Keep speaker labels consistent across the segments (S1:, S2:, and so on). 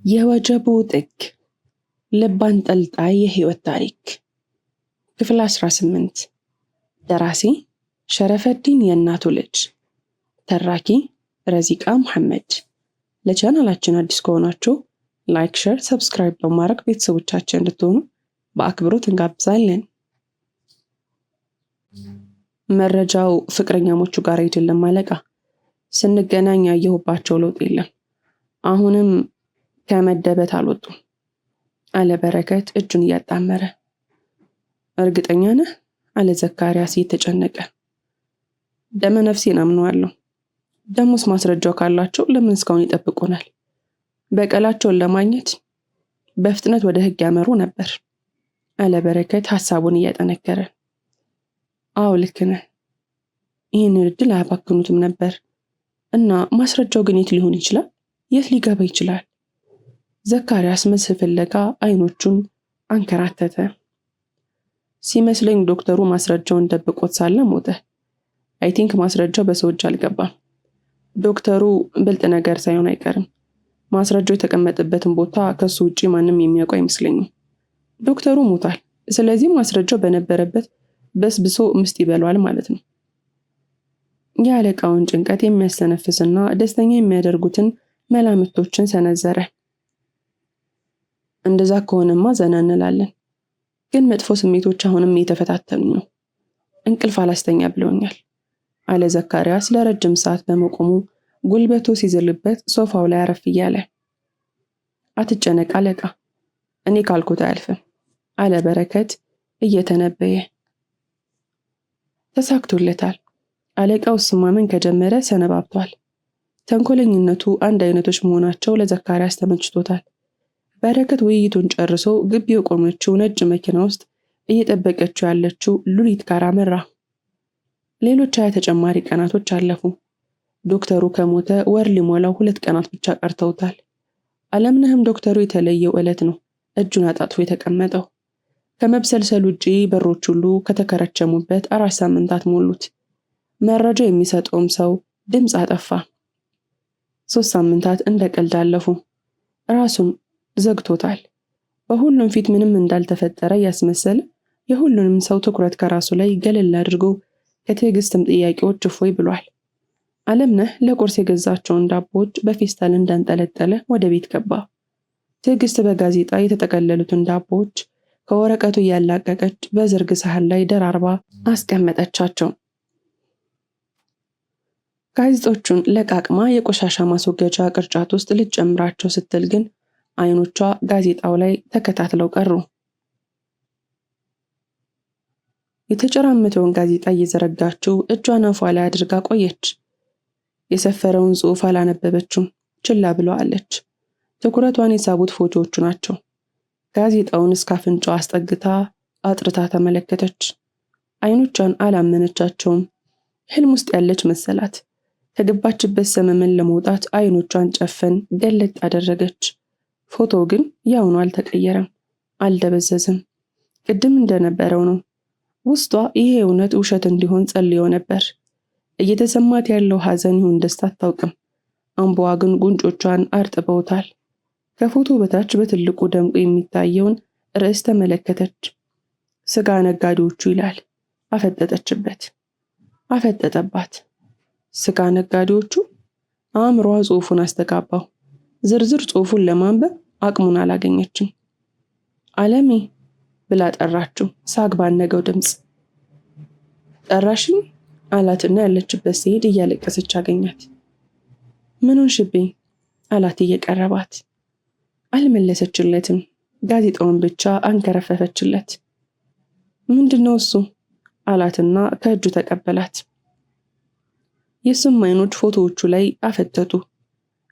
S1: የወጀቡ ጥግ ልብ አንጠልጣይ የህይወት ታሪክ ክፍል 18 ደራሲ ሸረፈዲን የእናቱ ልጅ ተራኪ ረዚቃ መሐመድ። ለቻናላችን አዲስ ከሆናችሁ ላይክ፣ ሼር፣ ሰብስክራይብ በማድረግ ቤተሰቦቻችን እንድትሆኑ በአክብሮት እንጋብዛለን። መረጃው ፍቅረኛሞቹ ጋር አይደለም አለቃ። ስንገናኝ ያየሁባቸው ለውጥ የለም። አሁንም ከመደበት አልወጡም አለ በረከት እጁን እያጣመረ። እርግጠኛ ነህ? አለ ዘካርያስ እየተጨነቀ። ደመ ነፍሴን አምነዋለሁ። ደሞስ ማስረጃው ካላቸው ለምን እስካሁን ይጠብቁናል? በቀላቸውን ለማግኘት በፍጥነት ወደ ህግ ያመሩ ነበር አለ በረከት ሐሳቡን እያጠነከረ። አዎ ልክ ነህ። ይህንን እድል አያባክኑትም ነበር። እና ማስረጃው ግን የት ሊሆን ይችላል? የት ሊገባ ይችላል? ዘካርያስ መልስ ፍለጋ አይኖቹን አንከራተተ። ሲመስለኝ ዶክተሩ ማስረጃውን ደብቆት ሳለ ሞተ። አይ ቲንክ ማስረጃው በሰው እጅ አልገባም። ዶክተሩ ብልጥ ነገር ሳይሆን አይቀርም። ማስረጃው የተቀመጠበትን ቦታ ከሱ ውጪ ማንም የሚያውቀው አይመስለኝም። ዶክተሩ ሞቷል። ስለዚህ ማስረጃው በነበረበት በስብሶ ምስጥ ይበሏል ማለት ነው። የአለቃውን ጭንቀት የሚያስተነፍስና ደስተኛ የሚያደርጉትን መላምቶችን ሰነዘረ። እንደዛ ከሆነማ ዘና እንላለን። ግን መጥፎ ስሜቶች አሁንም እየተፈታተኑ ነው። እንቅልፍ አላስተኛ ብለውኛል አለ ዘካርያስ ለረጅም ሰዓት በመቆሙ ጉልበቱ ሲዝልበት ሶፋው ላይ አረፍ እያለ። አትጨነቅ አለቃ፣ እኔ ካልኩት አያልፍም አለ በረከት እየተነበየ። ተሳክቶለታል። አለቃው ማመን ከጀመረ ሰነባብቷል። ተንኮለኝነቱ አንድ አይነቶች መሆናቸው ለዘካርያስ ተመችቶታል። በረከት ውይይቱን ጨርሶ ግቢው የቆመችው ነጭ መኪና ውስጥ እየጠበቀችው ያለችው ሉሊት ጋር አመራ። ሌሎች 20 ተጨማሪ ቀናቶች አለፉ። ዶክተሩ ከሞተ ወር ሊሞላው 2 ቀናት ብቻ ቀርተውታል። አለምነህም ዶክተሩ የተለየው ዕለት ነው እጁን አጣጥፎ የተቀመጠው። ከመብሰልሰል ውጪ በሮች ሁሉ ከተከረቸሙበት 4 ሳምንታት ሞሉት። መረጃ የሚሰጠውም ሰው ድምፅ አጠፋ። 3 ሳምንታት እንደ ቀልድ አለፉ። ራሱን ዘግቶታል። በሁሉም ፊት ምንም እንዳልተፈጠረ ያስመሰለ የሁሉንም ሰው ትኩረት ከራሱ ላይ ገለል አድርጎ ከትዕግስትም ጥያቄዎች እፎይ ብሏል። አለምነህ ለቁርስ የገዛቸውን ዳቦዎች በፌስታል እንዳንጠለጠለ ወደ ቤት ገባ። ትዕግስት በጋዜጣ የተጠቀለሉትን ዳቦዎች ከወረቀቱ እያላቀቀች በዝርግ ሳህን ላይ ደራርባ አስቀመጠቻቸው። ጋዜጦቹን ለቃቅማ የቆሻሻ ማስወገጃ ቅርጫት ውስጥ ልትጨምራቸው ስትል ግን አይኖቿ ጋዜጣው ላይ ተከታትለው ቀሩ። የተጨራመተውን ጋዜጣ እየዘረጋችው እጇን አፏ ላይ አድርጋ ቆየች። የሰፈረውን ጽሑፍ አላነበበችም፣ ችላ ብለዋለች። ትኩረቷን የሳቡት ፎቶዎቹ ናቸው። ጋዜጣውን እስከ አፍንጫዋ አስጠግታ አጥርታ ተመለከተች። አይኖቿን አላመነቻቸውም። ህልም ውስጥ ያለች መሰላት። ከገባችበት ሰመመን ለመውጣት አይኖቿን ጨፈን ገለጥ አደረገች። ፎቶ ግን ያውኑ አልተቀየረም፣ አልደበዘዝም። ቅድም እንደነበረው ነው። ውስጧ ይሄ እውነት ውሸት እንዲሆን ጸልዮ ነበር። እየተሰማት ያለው ሐዘን ይሁን ደስታ አታውቅም። አምባዋ ግን ጉንጮቿን አርጥበውታል። ከፎቶ በታች በትልቁ ደምቆ የሚታየውን ርዕስ ተመለከተች። ስጋ ነጋዴዎቹ ይላል። አፈጠጠችበት። አፈጠጠባት። ስጋ ነጋዴዎቹ? አእምሮዋ ጽሑፉን አስተጋባው። ዝርዝር ጽሑፉን ለማንበብ አቅሙን አላገኘችም። አለሜ ብላ ጠራችው ሳግ ባነገው ድምፅ። ጠራሽኝ አላትና ያለችበት ሲሄድ እያለቀሰች አገኛት። ምን ሆንሽብኝ አላት እየቀረባት። አልመለሰችለትም። ጋዜጣውን ብቻ አንከረፈፈችለት። ምንድነው እሱ አላትና ከእጁ ተቀበላት። የሱም አይኖች ፎቶዎቹ ላይ አፈጠጡ።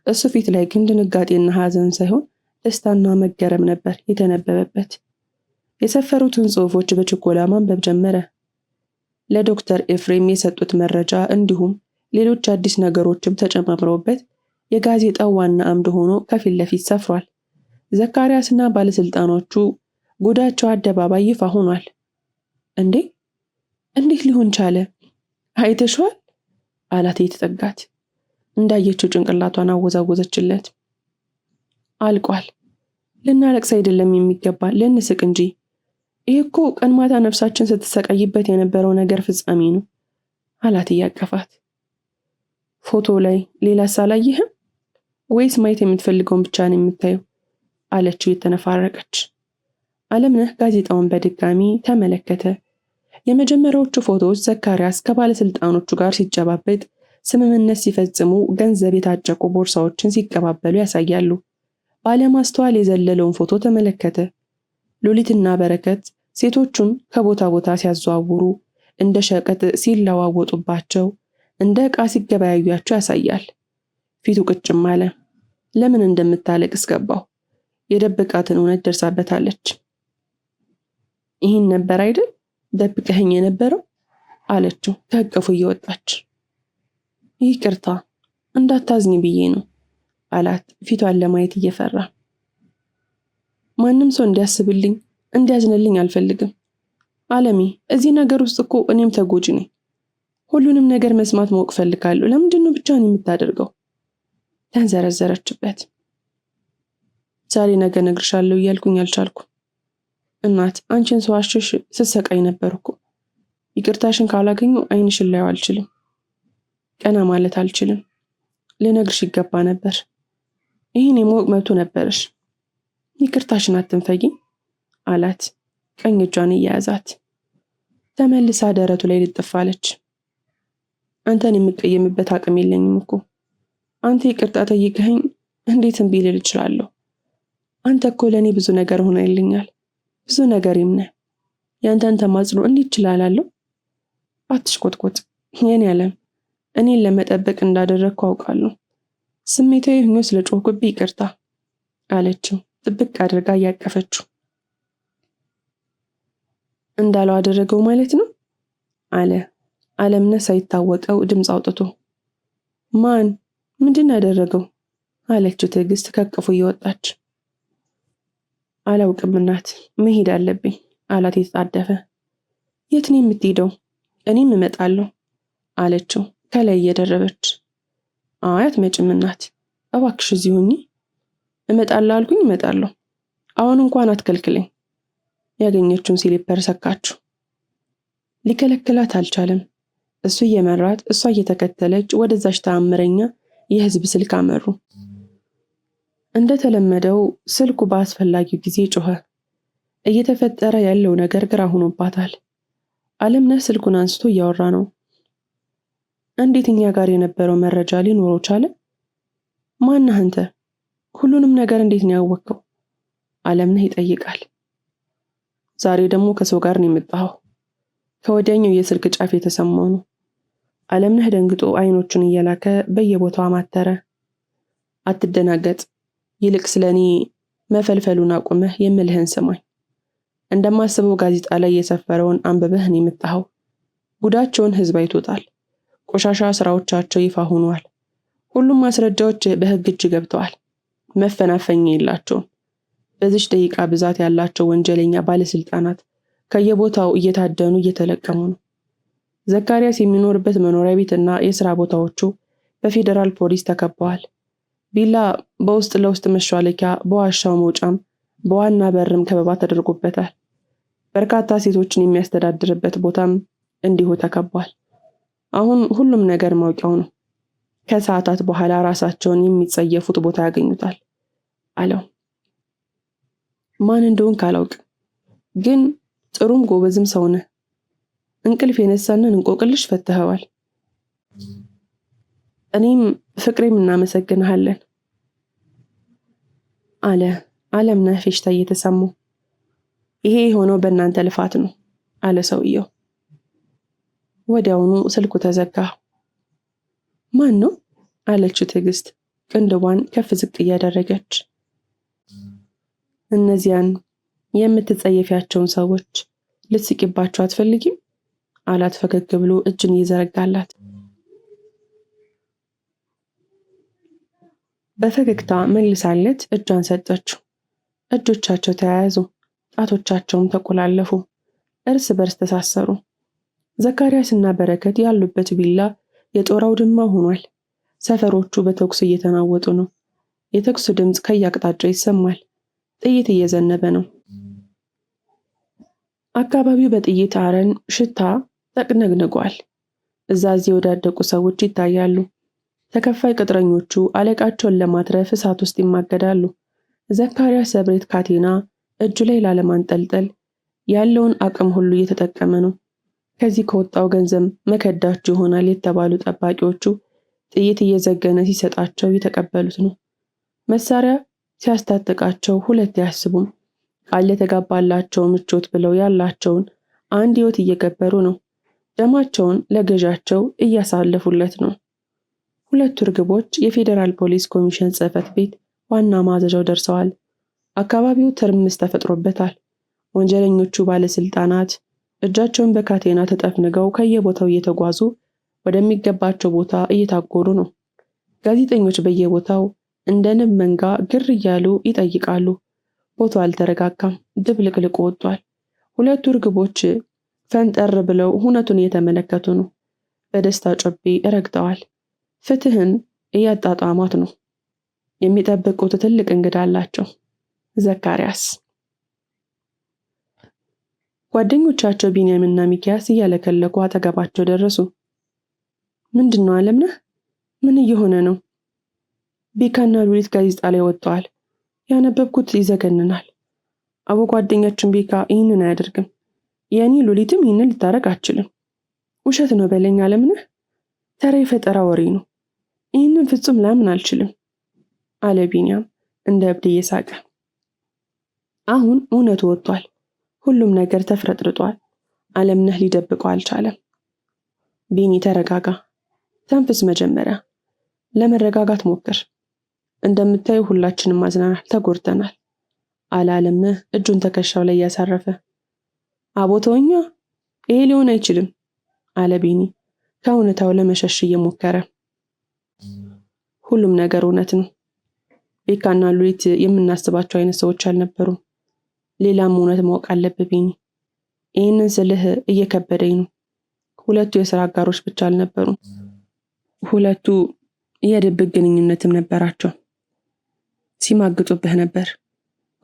S1: እሱ ፊት ላይ ግን ድንጋጤና ሐዘን ሳይሆን ደስታና መገረም ነበር የተነበበበት። የሰፈሩትን ጽሑፎች በችኮላ ማንበብ ጀመረ። ለዶክተር ኤፍሬም የሰጡት መረጃ እንዲሁም ሌሎች አዲስ ነገሮችም ተጨማምረውበት የጋዜጣው ዋና አምድ ሆኖ ከፊት ለፊት ሰፍሯል። ዘካርያስና ባለስልጣኖቹ ጉዳቸው አደባባይ ይፋ ሆኗል። እንዴት ሊሆን ቻለ? አይተሽዋል አላት የተጠጋት። እንዳየችው ጭንቅላቷን አወዛወዘችለት። አልቋል። ልናለቅስ አይደለም የሚገባ ልንስቅ እንጂ። ይህ እኮ ቀን ማታ ነፍሳችን ስትሰቃይበት የነበረው ነገር ፍጻሜ ነው አላት እያቀፋት። ፎቶ ላይ ሌላ ሳላየህም ወይስ ማየት የምትፈልገውን ብቻ ነው የምታየው? አለችው የተነፋረቀች። አለምነህ ጋዜጣውን በድጋሚ ተመለከተ። የመጀመሪያዎቹ ፎቶዎች ዘካርያስ ከባለስልጣኖቹ ጋር ሲጨባበጥ፣ ስምምነት ሲፈጽሙ፣ ገንዘብ የታጨቁ ቦርሳዎችን ሲቀባበሉ ያሳያሉ። ባለማስተዋል የዘለለውን ፎቶ ተመለከተ። ሉሊትና በረከት ሴቶቹን ከቦታ ቦታ ሲያዘዋውሩ፣ እንደ ሸቀጥ ሲለዋወጡባቸው፣ እንደ ዕቃ ሲገበያዩአቸው ያሳያል። ፊቱ ቅጭም አለ። ለምን እንደምታለቅስ ገባው። የደበቃትን እውነት ደርሳበታለች። ይህን ነበር አይደል ደብቀኸኝ የነበረው? አለችው ከእቅፉ እየወጣች። ይቅርታ እንዳታዝኝ ብዬ ነው አላት ፊቷን ለማየት እየፈራ። ማንም ሰው እንዲያስብልኝ እንዲያዝንልኝ አልፈልግም አለሜ። እዚህ ነገር ውስጥ እኮ እኔም ተጎጂ ነኝ። ሁሉንም ነገር መስማት ማወቅ ፈልጋለሁ። ለምንድን ነው ብቻህን የምታደርገው? ተንዘረዘረችበት። ዛሬ ነገ እነግርሻለሁ እያልኩኝ አልቻልኩም። እናት አንቺን ስዋሽሽ ስትሰቃይ ነበር እኮ። ይቅርታሽን ካላገኙ ዓይንሽን ላየው አልችልም። ቀና ማለት አልችልም። ልነግርሽ ይገባ ነበር። ይህን የማወቅ መብቱ ነበረሽ። ይቅርታሽን አትንፈጊኝ አላት ቀኝ እጇን እየያዛት። ተመልሳ ደረቱ ላይ ልጥፋለች። አንተን የምቀየምበት አቅም የለኝም እኮ። አንተ ይቅርታ ጠይቀኸኝ እንዴት እምቢ ልል እችላለሁ? አንተ እኮ ለእኔ ብዙ ነገር ሆነልኛል። ብዙ ነገር ይምነ። ያንተን ተማጽኖ እንዴት እችላለሁ? አትሽቆጥቆጥ የኔ ዓለም። እኔን ለመጠበቅ እንዳደረግኩ አውቃለሁ። ስሜታዊ ሆኜ ስለጮህኩብህ ይቅርታ አለችው ጥብቅ አድርጋ እያቀፈችው። እንዳለው አደረገው ማለት ነው አለ አለምነህ ሳይታወቀው ድምፅ አውጥቶ። ማን? ምንድን ያደረገው? አለችው ትዕግስት ከቅፉ እየወጣች። አላውቅም እናት፣ መሄድ አለብኝ አላት የተጣደፈ። የት ነው የምትሄደው? እኔም እመጣለሁ አለችው ከላይ እየደረበች። አይ አትመጭም እናት፣ እባክሽ እዚህ ሁኚ። እመጣለሁ አልኩኝ እመጣለሁ። አሁን እንኳን አትከልክለኝ። ያገኘችውን ሲሊፐር ሰካችው። ሊከለክላት አልቻለም። እሱ እየመራት እሷ እየተከተለች ወደዛች ተአምረኛ የህዝብ ስልክ አመሩ። እንደተለመደው ስልኩ በአስፈላጊው ጊዜ ጮኸ። እየተፈጠረ ያለው ነገር ግራ ሆኖባታል። አለምነህ ስልኩን አንስቶ እያወራ ነው። እንዴት እኛ ጋር የነበረው መረጃ ሊኖረው ቻለ? ማነህ አንተ? ሁሉንም ነገር እንዴት ነው ያወቅከው? አለምነህ ይጠይቃል። ዛሬ ደግሞ ከሰው ጋር ነው የመጣኸው። ከወዲያኛው የስልክ ጫፍ የተሰማው ነው። አለምነህ ደንግጦ አይኖቹን እየላከ በየቦታው አማተረ። አትደናገጥ፣ ይልቅ ስለኔ መፈልፈሉን አቁመህ የምልህን ስማኝ። እንደማስበው ጋዜጣ ላይ የሰፈረውን አንብበህ ነው የመጣኸው። ጉዳቸውን ህዝብ አይቶታል። ቆሻሻ ስራዎቻቸው ይፋ ሆኗል። ሁሉም ማስረጃዎች በህግ እጅ ገብተዋል። መፈናፈኛ የላቸውም። በዚች ደቂቃ ብዛት ያላቸው ወንጀለኛ ባለስልጣናት ከየቦታው እየታደኑ እየተለቀሙ ነው። ዘካርያስ የሚኖርበት መኖሪያ ቤትና የሥራ ቦታዎቹ በፌዴራል ፖሊስ ተከበዋል። ቢላ በውስጥ ለውስጥ መሿለኪያ፣ በዋሻው መውጫም በዋና በርም ከበባ ተደርጎበታል። በርካታ ሴቶችን የሚያስተዳድርበት ቦታም እንዲሁ ተከቧል። አሁን ሁሉም ነገር ማውቂያው ነው። ከሰዓታት በኋላ ራሳቸውን የሚጸየፉት ቦታ ያገኙታል አለው። ማን እንደሆን ካላውቅም ግን ጥሩም ጎበዝም ሰው ነህ። እንቅልፍ የነሳንን እንቆቅልሽ ፈትኸዋል። እኔም ፍቅሬም እናመሰግንሃለን አለ አለምነህ ፌሽታ እየተሰሙ። ይሄ የሆነው በእናንተ ልፋት ነው አለ ሰውየው። ወዲያውኑ ስልኩ ተዘጋ። ማን ነው አለችው ትዕግስት ቅንድቧን ከፍ ዝቅ እያደረገች። እነዚያን የምትጸየፊያቸውን ሰዎች ልትስቂባቸው አትፈልጊም አላት ፈገግ ብሎ እጁን እየዘረጋላት። በፈገግታ መልሳለት እጇን ሰጠችው። እጆቻቸው ተያያዙ፣ ጣቶቻቸውም ተቆላለፉ፣ እርስ በርስ ተሳሰሩ። ዘካርያስና በረከት ያሉበት ቪላ የጦር አውድማ ሆኗል። ሰፈሮቹ በተኩስ እየተናወጡ ነው። የተኩሱ ድምፅ ከየአቅጣጫው ይሰማል። ጥይት እየዘነበ ነው። አካባቢው በጥይት አረን ሽታ ተቅነግንጓል። እዚህ የወዳደቁ ሰዎች ይታያሉ። ተከፋይ ቅጥረኞቹ አለቃቸውን ለማትረፍ እሳት ውስጥ ይማገዳሉ። ዘካርያስ በብረት ካቴና እጁ ላይ ላለማንጠልጠል ያለውን አቅም ሁሉ እየተጠቀመ ነው። ከዚህ ከወጣው ገንዘብ መከዳችሁ ይሆናል የተባሉ ጠባቂዎቹ ጥይት እየዘገነ ሲሰጣቸው እየተቀበሉት ነው። መሳሪያ ሲያስታጥቃቸው ሁለት አያስቡም። ቃል የተጋባላቸው ምቾት ብለው ያላቸውን አንድ ህይወት እየገበሩ ነው። ደማቸውን ለገዣቸው እያሳለፉለት ነው። ሁለቱ እርግቦች የፌዴራል ፖሊስ ኮሚሽን ጽሕፈት ቤት ዋና ማዘዣው ደርሰዋል። አካባቢው ትርምስ ተፈጥሮበታል። ወንጀለኞቹ ባለስልጣናት እጃቸውን በካቴና ተጠፍንገው ከየቦታው እየተጓዙ ወደሚገባቸው ቦታ እየታጎሩ ነው። ጋዜጠኞች በየቦታው እንደ ንብ መንጋ ግር እያሉ ይጠይቃሉ። ቦታው አልተረጋጋም፣ ድብልቅልቅ ወጥቷል። ሁለቱ እርግቦች ፈንጠር ብለው ሁነቱን እየተመለከቱ ነው። በደስታ ጮቤ ረግጠዋል። ፍትህን እያጣጣሟት ነው። የሚጠብቁት ትልቅ እንግዳ አላቸው። ዘካርያስ። ጓደኞቻቸው ቢንያምና ሚኪያስ እያለከለኩ አጠገባቸው ደረሱ። ምንድነው አለምነህ? ምን እየሆነ ነው? ቤካና ሉሊት ጋዜጣ ላይ ወጥተዋል። ያነበብኩት ይዘገንናል። አቡ ጓደኛችን ቤካ ይህንን አያደርግም። የኔ ሉሊትም ይህንን ልታረግ አትችልም። ውሸት ነው በለኝ አለምነህ። ተራ የፈጠራ ወሬ ነው። ይህንን ፍጹም ላምን አልችልም አለ ቢንያም እንደ እብድ እየሳቀ። አሁን እውነቱ ወጥቷል። ሁሉም ነገር ተፍረጥርጧል። አለምነህ ሊደብቀው አልቻለም። ቢኒ ተረጋጋ፣ ተንፍስ፣ መጀመሪያ ለመረጋጋት ሞክር። እንደምታዩ ሁላችንም አዝናናል፣ ተጎድተናል አለ አለምነህ እጁን ትከሻው ላይ እያሳረፈ። አቦተውኛ ይሄ ሊሆን አይችልም አለ ቢኒ ከእውነታው ለመሸሽ እየሞከረ። ሁሉም ነገር እውነት ነው። ቤካና ሉሊት የምናስባቸው አይነት ሰዎች አልነበሩም። ሌላም እውነት ማወቅ አለብህ ቢኒ። ይህንን ስልህ እየከበደኝ ነው። ሁለቱ የሥራ አጋሮች ብቻ አልነበሩም። ሁለቱ የድብቅ ግንኙነትም ነበራቸው። ሲማግጡብህ ነበር።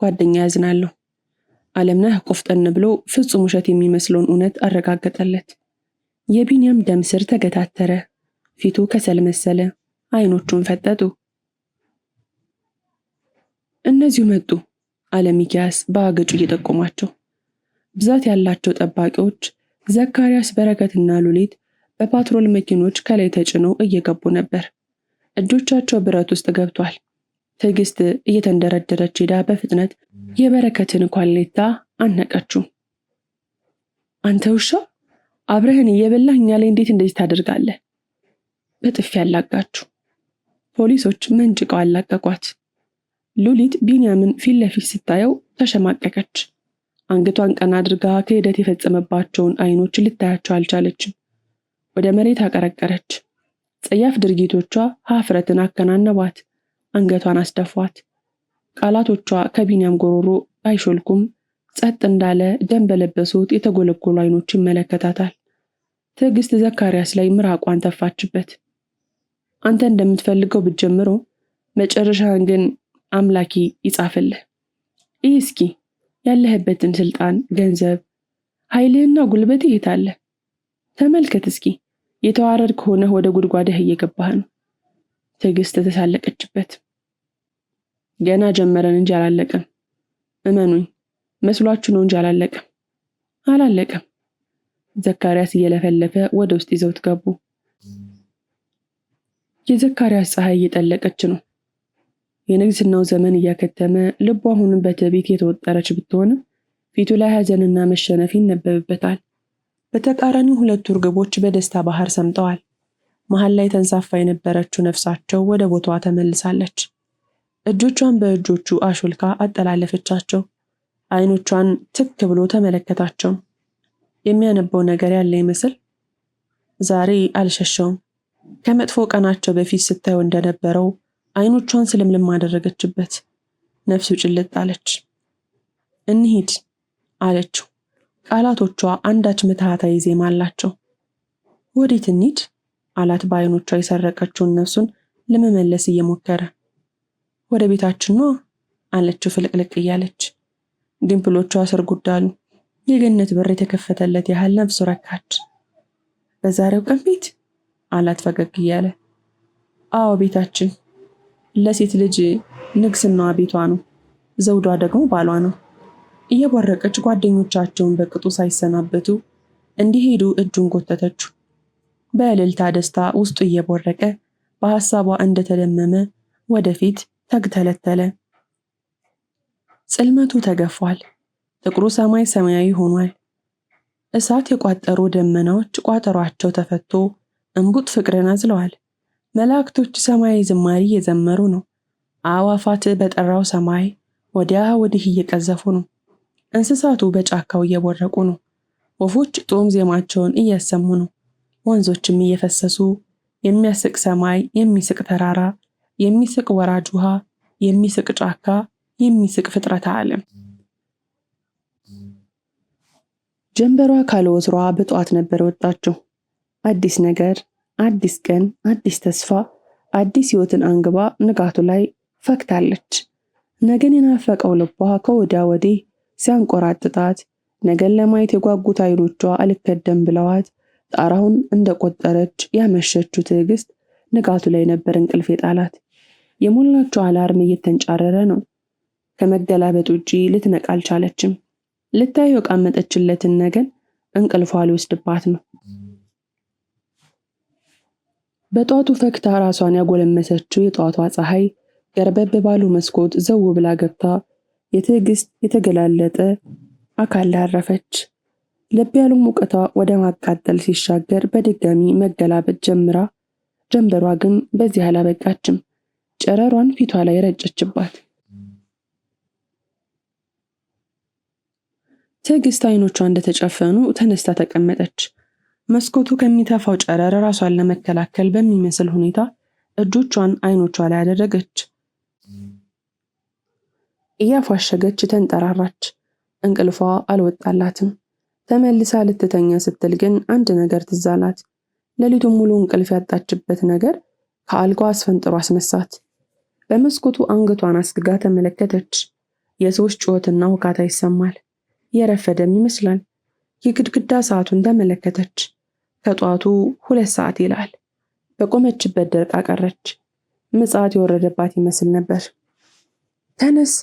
S1: ጓደኛ ያዝናለሁ። አለምነህ ቆፍጠን ብሎ ፍጹም ውሸት የሚመስለውን እውነት አረጋገጠለት። የቢንያም ደም ስር ተገታተረ። ፊቱ ከሰል መሰለ። አይኖቹን ፈጠጡ። እነዚሁ መጡ አለ ሚኪያስ በአገጩ እየጠቆማቸው። ብዛት ያላቸው ጠባቂዎች ዘካርያስ፣ በረከትና ሉሊት በፓትሮል መኪኖች ከላይ ተጭነው እየገቡ ነበር። እጆቻቸው ብረት ውስጥ ገብቷል። ትዕግስት እየተንደረደረች ሄዳ በፍጥነት የበረከትን ኳሌታ አነቀችው። አንተ ውሻ፣ አብረህን እየበላህ እኛ ላይ እንዴት እንደዚህ ታደርጋለህ? በጥፊ ያላጋችሁ። ፖሊሶች መንጭቀው አላቀቋት። ሉሊት ቢንያምን ፊት ለፊት ስታየው ተሸማቀቀች። አንገቷን ቀና አድርጋ ክህደት የፈጸመባቸውን አይኖች ልታያቸው አልቻለችም። ወደ መሬት አቀረቀረች። ጸያፍ ድርጊቶቿ ሀፍረትን አከናነቧት። አንገቷን አስደፏት። ቃላቶቿ ከቢንያም ጎሮሮ አይሾልኩም። ጸጥ እንዳለ ደም በለበሱት የተጎለጎሉ አይኖች ይመለከታታል። ትዕግስት ዘካርያስ ላይ ምራቋን ተፋችበት። አንተ እንደምትፈልገው ብትጀምሮ መጨረሻን ግን አምላኪ ይጻፍልህ። ይህ እስኪ ያለህበትን ስልጣን፣ ገንዘብ፣ ኃይልህና ጉልበት የታለ? ተመልከት እስኪ የተዋረድ ከሆነ ወደ ጉድጓድህ እየገባህ ነው። ትዕግስት ተሳለቀችበት። ገና ጀመረን እንጂ አላለቀም። እመኑኝ፣ መስሏችሁ ነው እንጂ አላለቀም። አላለቀም። ዘካርያስ እየለፈለፈ ወደ ውስጥ ይዘውት ገቡ። የዘካርያስ ፀሐይ እየጠለቀች ነው። የንግስናው ዘመን እያከተመ ልቧ አሁንም በትዕቢት የተወጠረች ብትሆንም ፊቱ ላይ ሐዘንና መሸነፍ ይነበብበታል። በተቃራኒው ሁለቱ እርግቦች በደስታ ባህር ሰምጠዋል። መሃል ላይ ተንሳፋ የነበረችው ነፍሳቸው ወደ ቦታዋ ተመልሳለች። እጆቿን በእጆቹ አሹልካ አጠላለፈቻቸው። አይኖቿን ትክ ብሎ ተመለከታቸው። የሚያነበው ነገር ያለ ይመስል ዛሬ አልሸሸውም። ከመጥፎ ቀናቸው በፊት ስታየው እንደነበረው አይኖቿን ስልምልም አደረገችበት። ነፍሱ ጭልጥ አለች። እንሂድ አለችው። ቃላቶቿ አንዳች ምትሃታዊ ዜማ አላቸው። ወዴት እንሂድ አላት በአይኖቿ የሰረቀችውን ነፍሱን ለመመለስ እየሞከረ። ወደ ቤታችን ነው አለችው ፍልቅልቅ እያለች። ዲምፕሎቿ ስር ጉዳሉ። የገነት በር የተከፈተለት ያህል ነፍሱ ረካች። በዛሬው ቀን ቤት አላት ፈገግ እያለ። አዎ ቤታችን። ለሴት ልጅ ንግስናዋ ቤቷ ነው፣ ዘውዷ ደግሞ ባሏ ነው። እየቦረቀች ጓደኞቻቸውን በቅጡ ሳይሰናበቱ እንዲሄዱ እጁን ጎተተችው። በእልልታ ደስታ ውስጡ እየቦረቀ በሐሳቧ እንደተደመመ ወደፊት ተግተለተለ። ጽልመቱ ተገፏል። ጥቁሩ ሰማይ ሰማያዊ ሆኗል። እሳት የቋጠሩ ደመናዎች ቋጠሯቸው ተፈቶ እንቡጥ ፍቅርን አዝለዋል። መላእክቶች ሰማያዊ ዝማሬ እየዘመሩ ነው። አዕዋፋት በጠራው ሰማይ ወዲያ ወዲህ እየቀዘፉ ነው። እንስሳቱ በጫካው እየቦረቁ ነው። ወፎች ጦም ዜማቸውን እያሰሙ ነው። ወንዞችም እየፈሰሱ፣ የሚያስቅ ሰማይ፣ የሚስቅ ተራራ፣ የሚስቅ ወራጅ ውሃ፣ የሚስቅ ጫካ፣ የሚስቅ ፍጥረተ ዓለም። ጀንበሯ ካለወትሯ በጠዋት ነበር ወጣችው። አዲስ ነገር፣ አዲስ ቀን፣ አዲስ ተስፋ፣ አዲስ ሕይወትን አንግባ ንጋቱ ላይ ፈክታለች። ነገን የናፈቀው ልቧ ከወዲያ ወዲህ ሲያንቆራጥጣት፣ ነገን ለማየት የጓጉት አይኖቿ አልከደም ብለዋት ጣራውን እንደቆጠረች ያመሸችው ትዕግስት ንጋቱ ላይ ነበር እንቅልፍ የጣላት። የሞላችው አላርም እየተንጫረረ ነው። ከመገላበጥ ውጪ ልትነቃ አልቻለችም። ልታየው ቃመጠችለትን ነገን እንቅልፏ ሊወስድባት ነው። በጧቱ ፈክታ ራሷን ያጎለመሰችው የጧቷ ፀሐይ ገርበብ ባሉ መስኮት ዘው ብላ ገብታ የትዕግስት የተገላለጠ አካል ላይ አረፈች። ልብ ያለው ሙቀቷ ወደ ማቃጠል ሲሻገር በድጋሚ መገላበጥ ጀምራ፣ ጀንበሯ ግን በዚህ አላበቃችም። ጨረሯን ፊቷ ላይ ረጨችባት። ትዕግስት አይኖቿ እንደተጨፈኑ ተነስታ ተቀመጠች። መስኮቱ ከሚተፋው ጨረር ራሷን ለመከላከል በሚመስል ሁኔታ እጆቿን አይኖቿ ላይ አደረገች። እያፏሸገች ተንጠራራች። እንቅልፏ አልወጣላትም። ተመልሳ ልትተኛ ስትል ግን አንድ ነገር ትዝ አላት። ሌሊቱን ሙሉ እንቅልፍ ያጣችበት ነገር ከአልጋዋ አስፈንጥሮ አስነሳት። በመስኮቱ አንገቷን አስግጋ ተመለከተች። የሰዎች ጩኸትና ሁካታ ይሰማል። የረፈደም ይመስላል። የግድግዳ ሰዓቱን ተመለከተች። ከጧቱ 2 ሰዓት ይላል። በቆመችበት ደርቃ ቀረች። ምጽአት የወረደባት ይመስል ነበር። ተነስ፣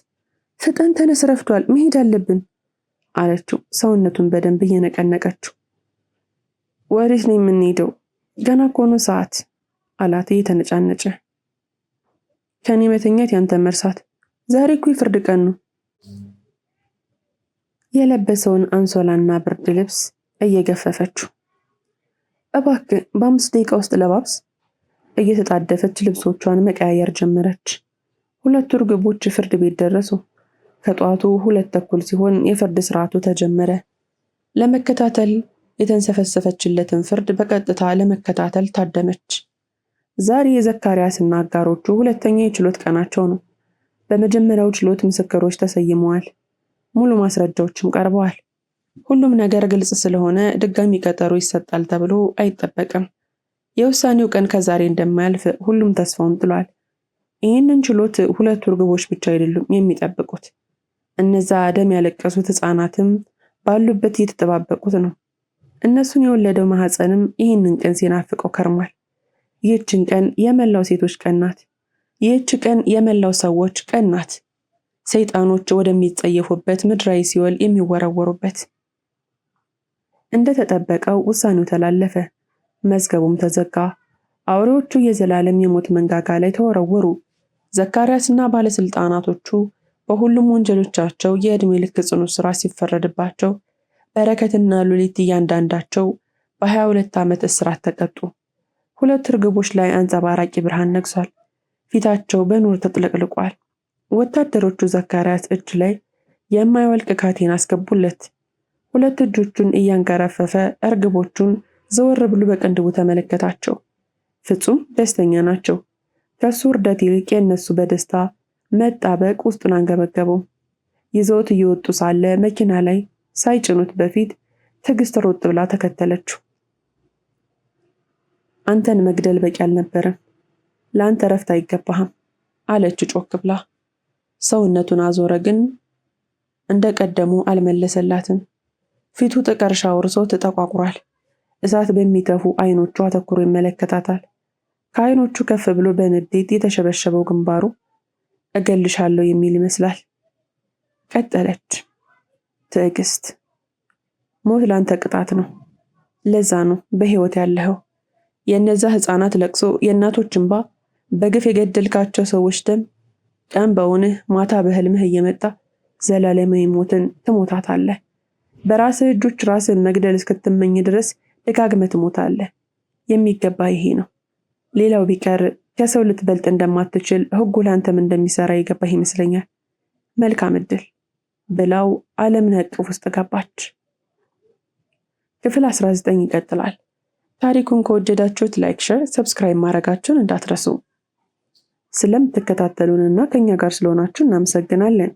S1: ፍጠን ተነስ፣ ረፍዷል፣ መሄድ አለብን አለችው፣ ሰውነቱን በደንብ እየነቀነቀችው። ወዴት ነው የምንሄደው? ገና እኮ ነው ሰዓት አላት እየተነጫነጨ። ከኔ መተኛት ያንተ መርሳት። ዛሬ እኮ የፍርድ ቀን ነው። የለበሰውን አንሶላና ብርድ ልብስ እየገፈፈችው። እባክህ በ5 ደቂቃ ውስጥ ለባብስ። እየተጣደፈች ልብሶቿን መቀያየር ጀመረች። 2 እርግቦች ፍርድ ቤት ደረሱ። ከጧቱ 2:30 ሲሆን የፍርድ ስርዓቱ ተጀመረ። ለመከታተል የተንሰፈሰፈችለትን ፍርድ በቀጥታ ለመከታተል ታደመች። ዛሬ የዘካርያስና አጋሮቹ 2ኛ የችሎት ቀናቸው ነው። በመጀመሪያው ችሎት ምስክሮች ተሰይመዋል። ሙሉ ማስረጃዎችም ቀርበዋል። ሁሉም ነገር ግልጽ ስለሆነ ድጋሚ ቀጠሮ ይሰጣል ተብሎ አይጠበቅም። የውሳኔው ቀን ከዛሬ እንደማያልፍ ሁሉም ተስፋውን ጥሏል። ይህንን ችሎት 2 እርግቦች ብቻ አይደሉም የሚጠብቁት። እነዛ ደም ያለቀሱት ሕፃናትም ባሉበት እየተጠባበቁት ነው። እነሱን የወለደው ማህፀንም ይህንን ቀን ሲናፍቀው ከርሟል። ይህችን ቀን የመላው ሴቶች ቀን ናት። ይህች ቀን የመላው ሰዎች ቀን ናት። ሰይጣኖች ወደሚጸየፉበት ምድራዊ ሲኦል የሚወረወሩበት። እንደተጠበቀው ውሳኔው ተላለፈ። መዝገቡም ተዘጋ። አውሬዎቹ የዘላለም የሞት መንጋጋ ላይ ተወረወሩ። ዘካርያስና ባለስልጣናቶቹ በሁሉም ወንጀሎቻቸው የዕድሜ ልክ ጽኑ እስራት ሲፈረድባቸው፣ በረከትና ሉሊት እያንዳንዳቸው በ22 ዓመት እስራት ተቀጡ። 2 እርግቦች ላይ አንጸባራቂ ብርሃን ነግሷል። ፊታቸው በኑር ተጥለቅልቋል። ወታደሮቹ ዘካርያስ እጅ ላይ የማይወልቅ ካቴና አስገቡለት። 2 እጆቹን እያንገረፈፈ እርግቦቹን ዘወር ብሎ በቅንድቡ ተመለከታቸው። ፍጹም ደስተኛ ናቸው። ከሱ ውርደት ይልቅ የእነሱ በደስታ መጣበቅ ውስጡን አንገበገበው። ይዘውት እየወጡ ሳለ መኪና ላይ ሳይጭኑት በፊት ትዕግስት ሮጥ ብላ ተከተለችው። አንተን መግደል በቂ አልነበረም። ለአንተ ረፍት አይገባህም። አለች ጮክ ብላ። ሰውነቱን አዞረ፣ ግን እንደቀደሙ አልመለሰላትም። ፊቱ ጥቀርሻ ወርሶ ተጠቋቁሯል። እሳት በሚተፉ አይኖቹ አተኩሮ ይመለከታታል። ከአይኖቹ ከፍ ብሎ በንዴት የተሸበሸበው ግንባሩ እገልሻለሁ የሚል ይመስላል። ቀጠለች። ትዕግስት፣ ሞት ላንተ ቅጣት ነው። ለዛ ነው በህይወት ያለኸው። የእነዛ ህፃናት ለቅሶ፣ የእናቶች እንባ፣ በግፍ የገደልካቸው ሰዎች ደም ቀን በእውንህ ማታ በህልምህ እየመጣ ዘላለማዊ ሞትን ትሞታታለህ። በራስህ እጆች ራስን መግደል እስክትመኝ ድረስ ደጋግመህ ትሞታለህ። የሚገባ ይሄ ነው። ሌላው ቢቀር ከሰው ልትበልጥ እንደማትችል ህጉ ላንተም እንደሚሰራ የገባህ ይመስለኛል። መልካም እድል ብላው ዓለምን እቅፍ ውስጥ ገባች። ክፍል 19 ይቀጥላል። ታሪኩን ከወደዳችሁት ላይክ፣ ሼር፣ ሰብስክራይብ ማድረጋችሁን እንዳትረሱ። ስለምትከታተሉንና ከኛ ጋር ስለሆናችሁ እናመሰግናለን።